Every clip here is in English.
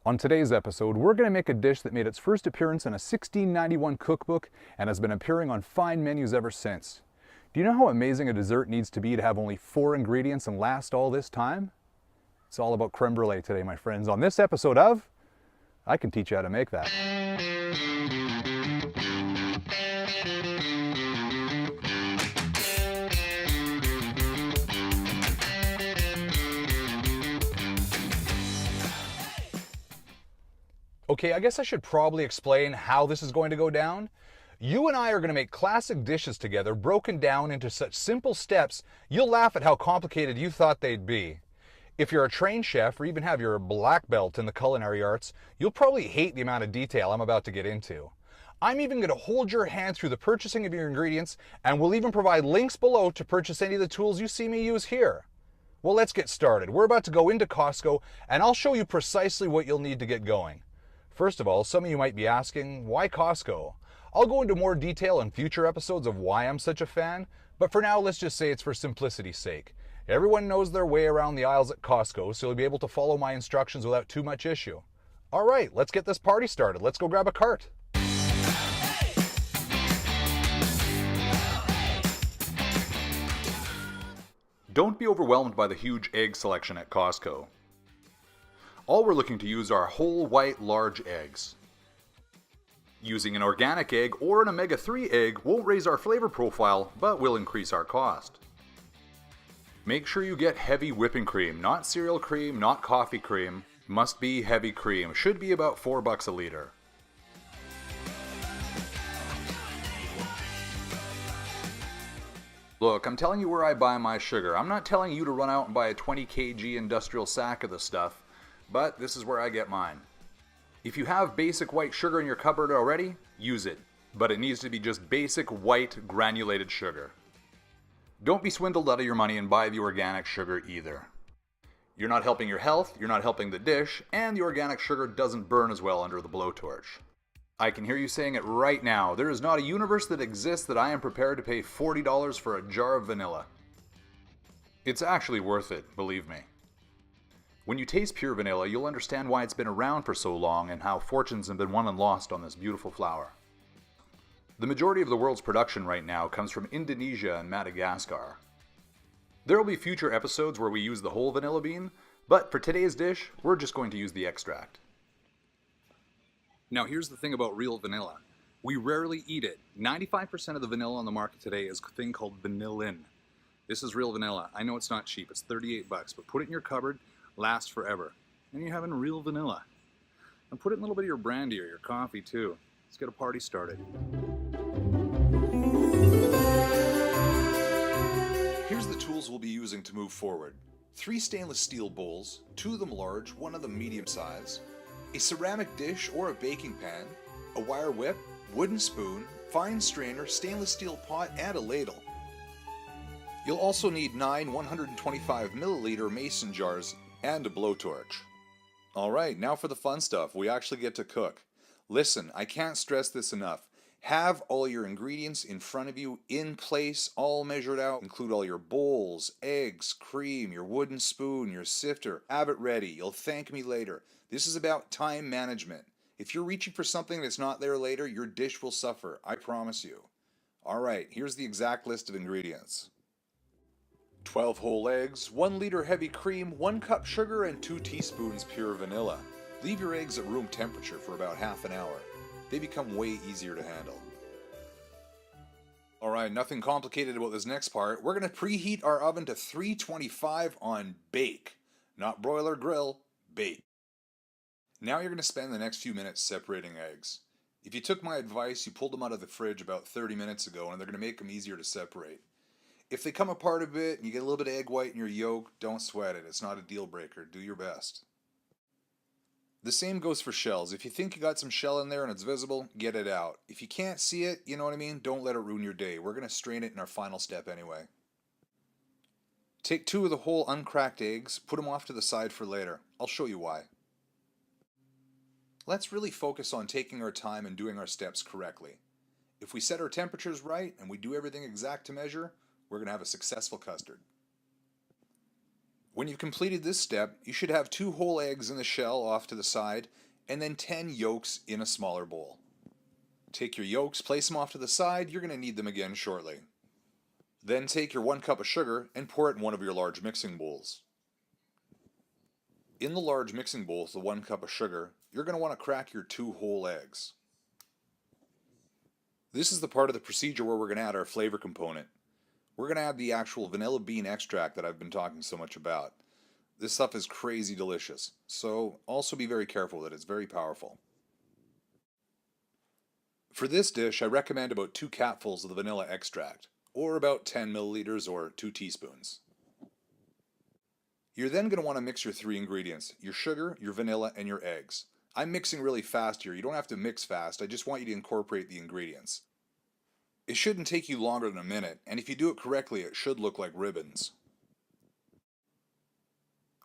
On today's episode, we're going to make a dish that made its first appearance in a 1691 cookbook and has been appearing on fine menus ever since. Do you know how amazing a dessert needs to be to have only 4 ingredients and last all this time? It's all about creme brulee today, my friends, on this episode of I Can Teach You How to Make That. Okay, I guess I should probably explain how this is going to go down. You and I are going to make classic dishes together, broken down into such simple steps, you'll laugh at how complicated you thought they'd be. If you're a trained chef or even have your black belt in the culinary arts, you'll probably hate the amount of detail I'm about to get into. I'm even going to hold your hand through the purchasing of your ingredients, and we'll even provide links below to purchase any of the tools you see me use here. Well, let's get started. We're about to go into Costco, and I'll show you precisely what you'll need to get going. First of all, some of you might be asking, why Costco? I'll go into more detail in future episodes of why I'm such a fan, but for now, let's just say it's for simplicity's sake. Everyone knows their way around the aisles at Costco, so you'll be able to follow my instructions without too much issue. All right, let's get this party started. Let's go grab a cart. Don't be overwhelmed by the huge egg selection at Costco. All we're looking to use are whole white large eggs. Using an organic egg or an omega-3 egg won't raise our flavor profile, but will increase our cost. Make sure you get heavy whipping cream, not cereal cream, not coffee cream. Must be heavy cream, should be about $4 a liter. Look, I'm telling you where I buy my sugar. I'm not telling you to run out and buy a 20 kg industrial sack of the stuff. But this is where I get mine. If you have basic white sugar in your cupboard already, use it. But it needs to be just basic white granulated sugar. Don't be swindled out of your money and buy the organic sugar either. You're not helping your health, you're not helping the dish, and the organic sugar doesn't burn as well under the blowtorch. I can hear you saying it right now. There is not a universe that exists that I am prepared to pay $40 for a jar of vanilla. It's actually worth it, believe me. When you taste pure vanilla, you'll understand why it's been around for so long and how fortunes have been won and lost on this beautiful flower. The majority of the world's production right now comes from Indonesia and Madagascar. There will be future episodes where we use the whole vanilla bean, but for today's dish, we're just going to use the extract. Now here's the thing about real vanilla. We rarely eat it. 95% of the vanilla on the market today is a thing called vanillin. This is real vanilla. I know it's not cheap, it's $38, but put it in your cupboard, lasts forever. And you're having real vanilla. And put it in a little bit of your brandy or your coffee too. Let's get a party started. Here's the tools we'll be using to move forward. 3 stainless steel bowls, 2 of them large, 1 of them medium size, a ceramic dish or a baking pan, a wire whip, wooden spoon, fine strainer, stainless steel pot, and a ladle. You'll also need 9 125 milliliter mason jars and a blowtorch. Alright, now for the fun stuff. We actually get to cook. Listen, I can't stress this enough. Have all your ingredients in front of you, in place, all measured out. Include all your bowls, eggs, cream, your wooden spoon, your sifter. Have it ready. You'll thank me later. This is about time management. If you're reaching for something that's not there later, your dish will suffer. I promise you. Alright, here's the exact list of ingredients. 12 whole eggs, 1 liter heavy cream, 1 cup sugar, and 2 teaspoons pure vanilla. Leave your eggs at room temperature for about half an hour. They become way easier to handle. Alright, nothing complicated about this next part. We're going to preheat our oven to 325 on bake. Not broiler grill, bake. Now you're going to spend the next few minutes separating eggs. If you took my advice, you pulled them out of the fridge about 30 minutes ago, and they're going to make them easier to separate. If they come apart a bit and you get a little bit of egg white in your yolk, don't sweat it. It's not a deal breaker. Do your best. The same goes for shells. If you think you got some shell in there and it's visible, get it out. If you can't see it, you know what I mean? Don't let it ruin your day. We're going to strain it in our final step anyway. Take 2 of the whole uncracked eggs, put them off to the side for later. I'll show you why. Let's really focus on taking our time and doing our steps correctly. If we set our temperatures right and we do everything exact to measure, we're going to have a successful custard. When you've completed this step, you should have 2 whole eggs in the shell off to the side, and then 10 yolks in a smaller bowl. Take your yolks, place them off to the side, you're going to need them again shortly. Then take your 1 cup of sugar and pour it in one of your large mixing bowls. In the large mixing bowl with the 1 cup of sugar, you're going to want to crack your 2 whole eggs. This is the part of the procedure where we're going to add our flavor component. We're going to add the actual vanilla bean extract that I've been talking so much about. This stuff is crazy delicious, so also be very careful that it's very powerful. For this dish, I recommend about 2 capfuls of the vanilla extract, or about 10 milliliters or 2 teaspoons. You're then going to want to mix your 3 ingredients, your sugar, your vanilla, and your eggs. I'm mixing really fast here. You don't have to mix fast, I just want you to incorporate the ingredients. It shouldn't take you longer than a minute, and if you do it correctly, it should look like ribbons.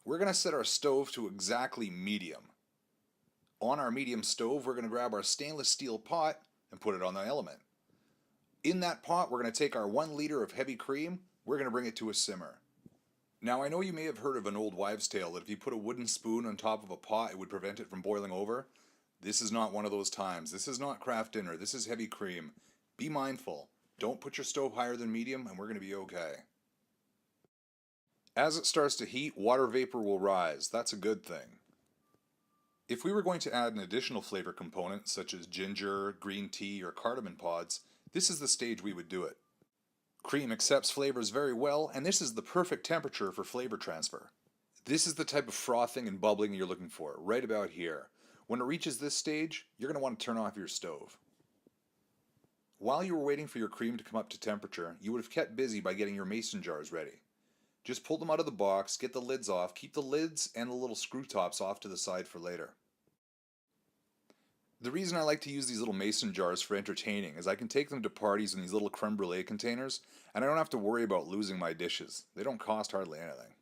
We're going to set our stove to exactly medium. On our medium stove, we're going to grab our stainless steel pot and put it on the element. In that pot, we're going to take our 1 liter of heavy cream, we're going to bring it to a simmer. Now, I know you may have heard of an old wives' tale that if you put a wooden spoon on top of a pot, it would prevent it from boiling over. This is not one of those times. This is not craft dinner. This is heavy cream. Be mindful. Don't put your stove higher than medium, and we're going to be okay. As it starts to heat, water vapor will rise. That's a good thing. If we were going to add an additional flavor component, such as ginger, green tea, or cardamom pods, this is the stage we would do it. Cream accepts flavors very well, and this is the perfect temperature for flavor transfer. This is the type of frothing and bubbling you're looking for, right about here. When it reaches this stage, you're going to want to turn off your stove. While you were waiting for your cream to come up to temperature, you would have kept busy by getting your mason jars ready. Just pull them out of the box, get the lids off, keep the lids and the little screw tops off to the side for later. The reason I like to use these little mason jars for entertaining is I can take them to parties in these little creme brulee containers, and I don't have to worry about losing my dishes. They don't cost hardly anything.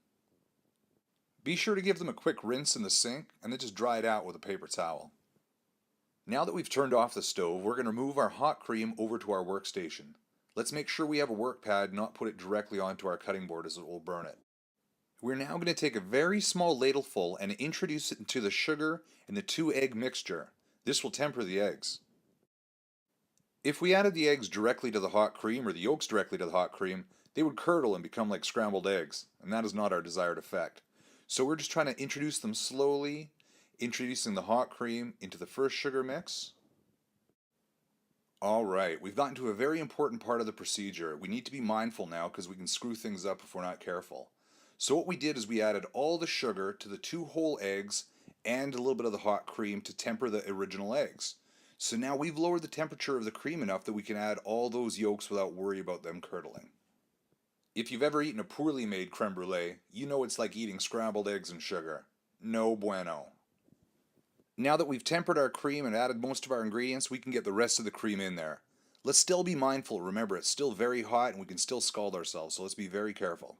Be sure to give them a quick rinse in the sink, and then just dry it out with a paper towel. Now that we've turned off the stove, we're going to move our hot cream over to our workstation. Let's make sure we have a work pad, not put it directly onto our cutting board as it will burn it. We're now going to take a very small ladleful and introduce it into the sugar and the 2 egg mixture. This will temper the eggs. If we added the eggs directly to the hot cream or the yolks directly to the hot cream, they would curdle and become like scrambled eggs, and that is not our desired effect. So we're just trying to introduce them slowly, introducing the hot cream into the first sugar mix. Alright, we've gotten to a very important part of the procedure. We need to be mindful now because we can screw things up if we're not careful. So what we did is we added all the sugar to the 2 whole eggs and a little bit of the hot cream to temper the original eggs. So now we've lowered the temperature of the cream enough that we can add all those yolks without worry about them curdling. If you've ever eaten a poorly made creme brulee, you know it's like eating scrambled eggs and sugar. No bueno. Now that we've tempered our cream and added most of our ingredients, we can get the rest of the cream in there. Let's still be mindful. Remember, it's still very hot and we can still scald ourselves, so let's be very careful.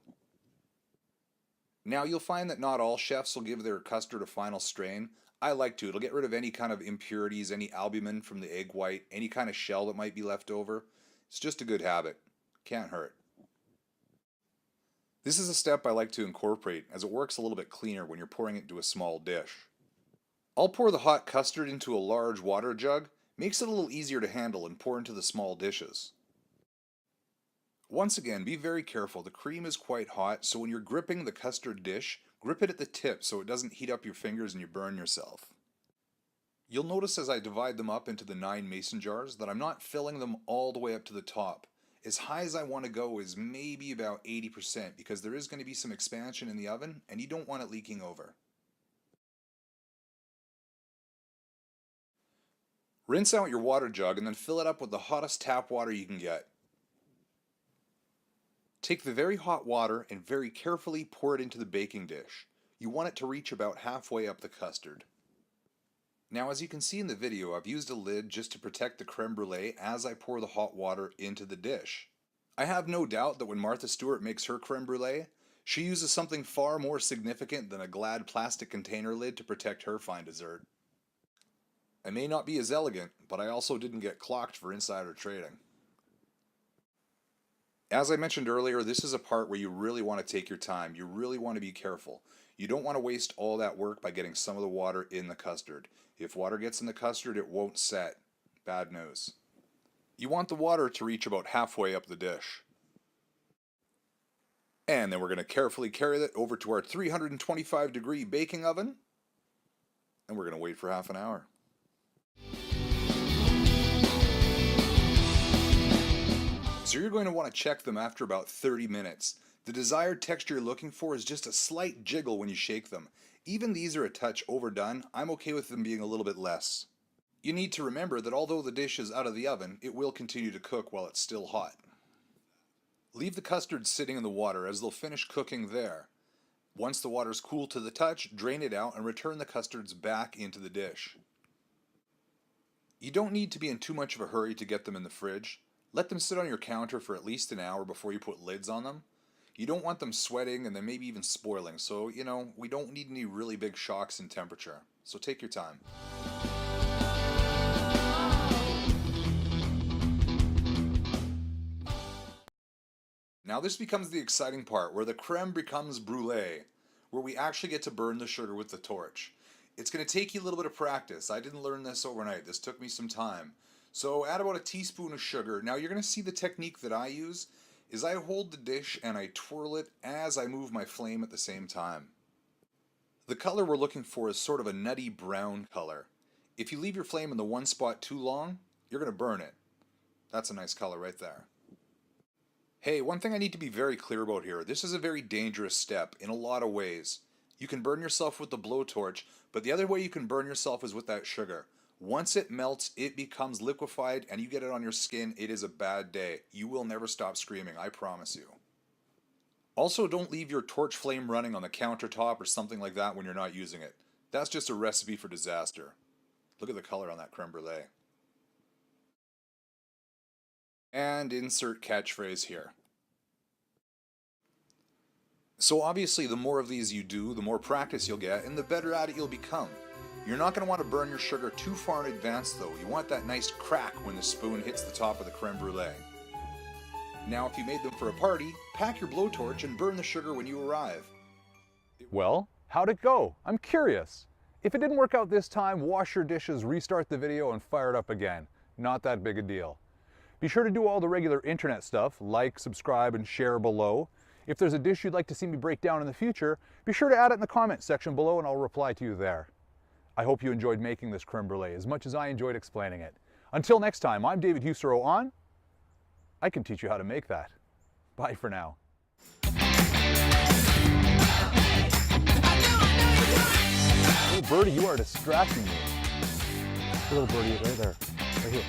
Now you'll find that not all chefs will give their custard a final strain. I like to. It'll get rid of any kind of impurities, any albumin from the egg white, any kind of shell that might be left over. It's just a good habit. Can't hurt. This is a step I like to incorporate as it works a little bit cleaner when you're pouring it into a small dish. I'll pour the hot custard into a large water jug. Makes it a little easier to handle and pour into the small dishes. Once again, be very careful. The cream is quite hot, so when you're gripping the custard dish, grip it at the tip so it doesn't heat up your fingers and you burn yourself. You'll notice as I divide them up into the 9 mason jars that I'm not filling them all the way up to the top. As high as I want to go is maybe about 80% because there is going to be some expansion in the oven and you don't want it leaking over. Rinse out your water jug and then fill it up with the hottest tap water you can get. Take the very hot water and very carefully pour it into the baking dish. You want it to reach about halfway up the custard. Now as you can see in the video, I've used a lid just to protect the creme brulee as I pour the hot water into the dish. I have no doubt that when Martha Stewart makes her creme brulee, she uses something far more significant than a Glad plastic container lid to protect her fine dessert. I may not be as elegant, but I also didn't get clocked for insider trading. As I mentioned earlier, this is a part where you really want to take your time. You really want to be careful. You don't want to waste all that work by getting some of the water in the custard. If water gets in the custard, it won't set. Bad news. You want the water to reach about halfway up the dish. And then we're going to carefully carry that over to our 325-degree baking oven. And we're going to wait for half an hour. So you're going to want to check them after about 30 minutes. The desired texture you're looking for is just a slight jiggle when you shake them. Even these are a touch overdone. I'm okay with them being a little bit less. You need to remember that although the dish is out of the oven, it will continue to cook while it's still hot. Leave the custard sitting in the water as they'll finish cooking there. Once the water's cool to the touch, drain it out and return the custards back into the dish. You don't need to be in too much of a hurry to get them in the fridge. Let them sit on your counter for at least an hour before you put lids on them. You don't want them sweating and then maybe even spoiling, so, we don't need any really big shocks in temperature. So take your time. Now this becomes the exciting part, where the creme becomes brulee, where we actually get to burn the sugar with the torch. It's going to take you a little bit of practice. I didn't learn this overnight. This took me some time. So add about a teaspoon of sugar. Now you're going to see the technique that I use is I hold the dish and I twirl it as I move my flame at the same time. The color we're looking for is sort of a nutty brown color. If you leave your flame in the one spot too long, you're going to burn it. That's a nice color right there. Hey, one thing I need to be very clear about here. This is a very dangerous step in a lot of ways. You can burn yourself with the blowtorch, but the other way you can burn yourself is with that sugar. Once it melts, it becomes liquefied and you get it on your skin, it is a bad day. You will never stop screaming, I promise you. Also, don't leave your torch flame running on the countertop or something like that when you're not using it. That's just a recipe for disaster. Look at the color on that creme brulee. And insert catchphrase here. So obviously the more of these you do, the more practice you'll get and the better at it you'll become. You're not going to want to burn your sugar too far in advance though. You want that nice crack when the spoon hits the top of the creme brulee. Now if you made them for a party, pack your blowtorch and burn the sugar when you arrive. Well, how'd it go? I'm curious. If it didn't work out this time, wash your dishes, restart the video, and fire it up again. Not that big a deal. Be sure to do all the regular internet stuff, like, subscribe, and share below. If there's a dish you'd like to see me break down in the future, be sure to add it in the comments section below and I'll reply to you there. I hope you enjoyed making this creme brulee as much as I enjoyed explaining it. Until next time, I'm David Hussereau on I Can Teach You How to Make That. Bye for now. Little birdie, you are distracting me. Little birdie right there, right here.